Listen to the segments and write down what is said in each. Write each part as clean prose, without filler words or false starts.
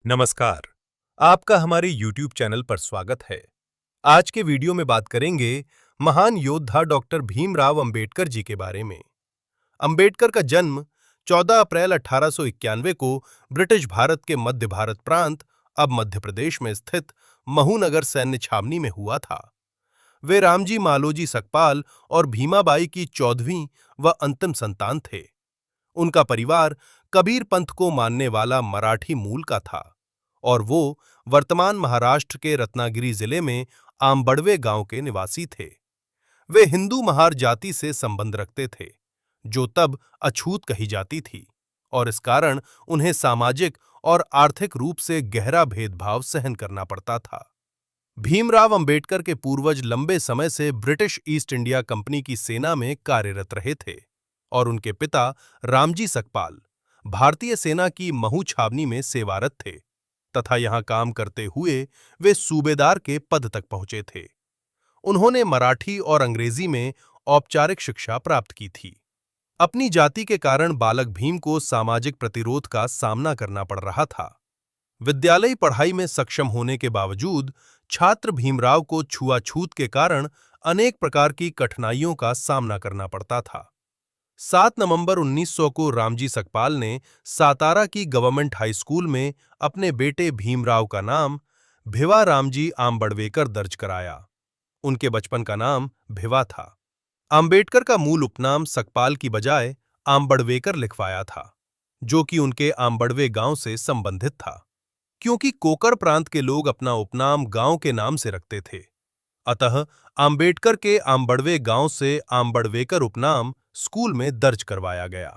नमस्कार, आपका हमारे YouTube चैनल पर स्वागत है। आज के वीडियो में बात करेंगे महान योद्धा डॉक्टर भीमराव अंबेडकर जी के बारे में। अंबेडकर का जन्म 14 अप्रैल 1891 को ब्रिटिश भारत के मध्य भारत प्रांत, अब मध्य प्रदेश में स्थित महूनगर सैन्य छावनी में हुआ था। वे रामजी मालोजी सकपाल और भीमाबाई की 14वीं व अंतिम संतान थे। उनका परिवार कबीर पंथ को मानने वाला मराठी मूल का था और वो वर्तमान महाराष्ट्र के रत्नागिरी जिले में आंबड़वे गांव के निवासी थे। वे हिंदू महार जाति से संबंध रखते थे, जो तब अछूत कही जाती थी, और इस कारण उन्हें सामाजिक और आर्थिक रूप से गहरा भेदभाव सहन करना पड़ता था। भीमराव अंबेडकर के पूर्वज लंबे समय से ब्रिटिश ईस्ट इंडिया कंपनी की सेना में कार्यरत रहे थे और उनके पिता रामजी सकपाल भारतीय सेना की महू छावनी में सेवारत थे तथा यहां काम करते हुए वे सूबेदार के पद तक पहुंचे थे। उन्होंने मराठी और अंग्रेजी में औपचारिक शिक्षा प्राप्त की थी। अपनी जाति के कारण बालक भीम को सामाजिक प्रतिरोध का सामना करना पड़ रहा था। विद्यालयी पढ़ाई में सक्षम होने के बावजूद छात्र भीमराव को छुआछूत के कारण अनेक प्रकार की कठिनाइयों का सामना करना पड़ता था। 7 नवंबर 1900 को रामजी सकपाल ने सातारा की गवर्नमेंट हाई स्कूल में अपने बेटे भीमराव का नाम भिवा रामजी आंबड़वेकर दर्ज कराया। उनके बचपन का नाम भिवा था। अंबेडकर का मूल उपनाम सकपाल की बजाय आंबड़वेकर लिखवाया था, जो कि उनके आंबड़वे गांव से संबंधित था, क्योंकि कोकर प्रांत के लोग अपना उपनाम गांव के नाम से रखते थे। अतः अंबेडकर के आंबड़वे गांव से आंबड़वेकर उपनाम स्कूल में दर्ज करवाया गया।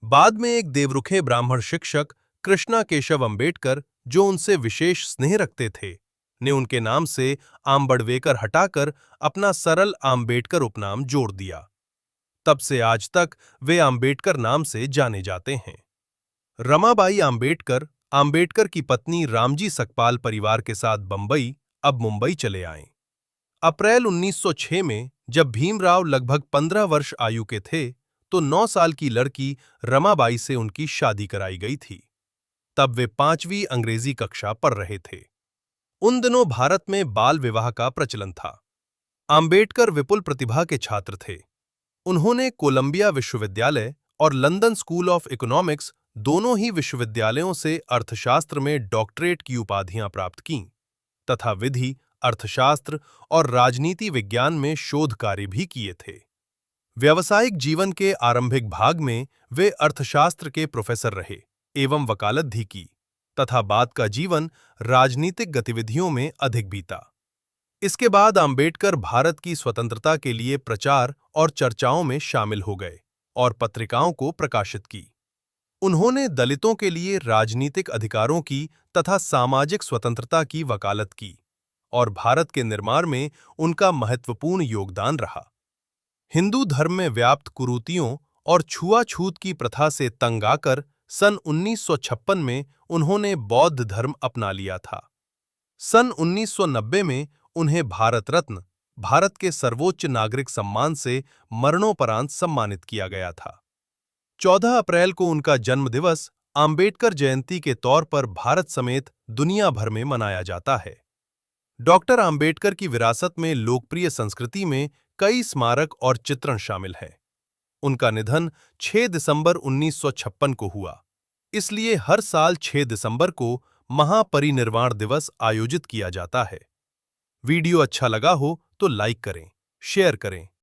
बाद में एक देवरुखे ब्राह्मण शिक्षक कृष्णा केशव अंबेडकर, जो उनसे विशेष स्नेह रखते थे, ने उनके नाम से आंबड़वेकर हटाकर अपना सरल आंबेडकर उपनाम जोड़ दिया। तब से आज तक वे आंबेडकर नाम से जाने जाते हैं। रमाबाई आंबेडकर, आंबेडकर की पत्नी रामजी सकपाल परिवार के साथ बंबई, अब मुंबई चले आए। अप्रैल 1906 में जब भीमराव लगभग 15 वर्ष आयु के थे, तो 9 साल की लड़की रमाबाई से उनकी शादी कराई गई थी। तब वे 5वीं अंग्रेजी कक्षा पढ़ रहे थे। उन दिनों भारत में बाल विवाह का प्रचलन था। अंबेडकर विपुल प्रतिभा के छात्र थे। उन्होंने कोलंबिया विश्वविद्यालय और लंदन स्कूल ऑफ इकोनॉमिक्स, दोनों ही विश्वविद्यालयों से अर्थशास्त्र में डॉक्टरेट की उपाधियां प्राप्त कीं तथा विधि, अर्थशास्त्र और राजनीति विज्ञान में शोध कार्य भी किए थे। व्यावसायिक जीवन के आरंभिक भाग में वे अर्थशास्त्र के प्रोफेसर रहे एवं वकालत भी की तथा बाद का जीवन राजनीतिक गतिविधियों में अधिक बीता। इसके बाद अंबेडकर भारत की स्वतंत्रता के लिए प्रचार और चर्चाओं में शामिल हो गए और पत्रिकाओं को प्रकाशित की। उन्होंने दलितों के लिए राजनीतिक अधिकारों की तथा सामाजिक स्वतंत्रता की वकालत की और भारत के निर्माण में उनका महत्वपूर्ण योगदान रहा। हिंदू धर्म में व्याप्त कुरीतियों और छुआछूत की प्रथा से तंग आकर सन 1956 में उन्होंने बौद्ध धर्म अपना लिया था। सन 1990 में उन्हें भारत रत्न, भारत के सर्वोच्च नागरिक सम्मान से मरणोपरांत सम्मानित किया गया था। 14 अप्रैल को उनका जन्मदिवस अंबेडकर जयंती के तौर पर भारत समेत दुनिया भर में मनाया जाता है। डॉक्टर अंबेडकर की विरासत में लोकप्रिय संस्कृति में कई स्मारक और चित्रण शामिल हैं। उनका निधन 6 दिसंबर 1956 को हुआ, इसलिए हर साल 6 दिसंबर को महापरिनिर्वाण दिवस आयोजित किया जाता है। वीडियो अच्छा लगा हो तो लाइक करें, शेयर करें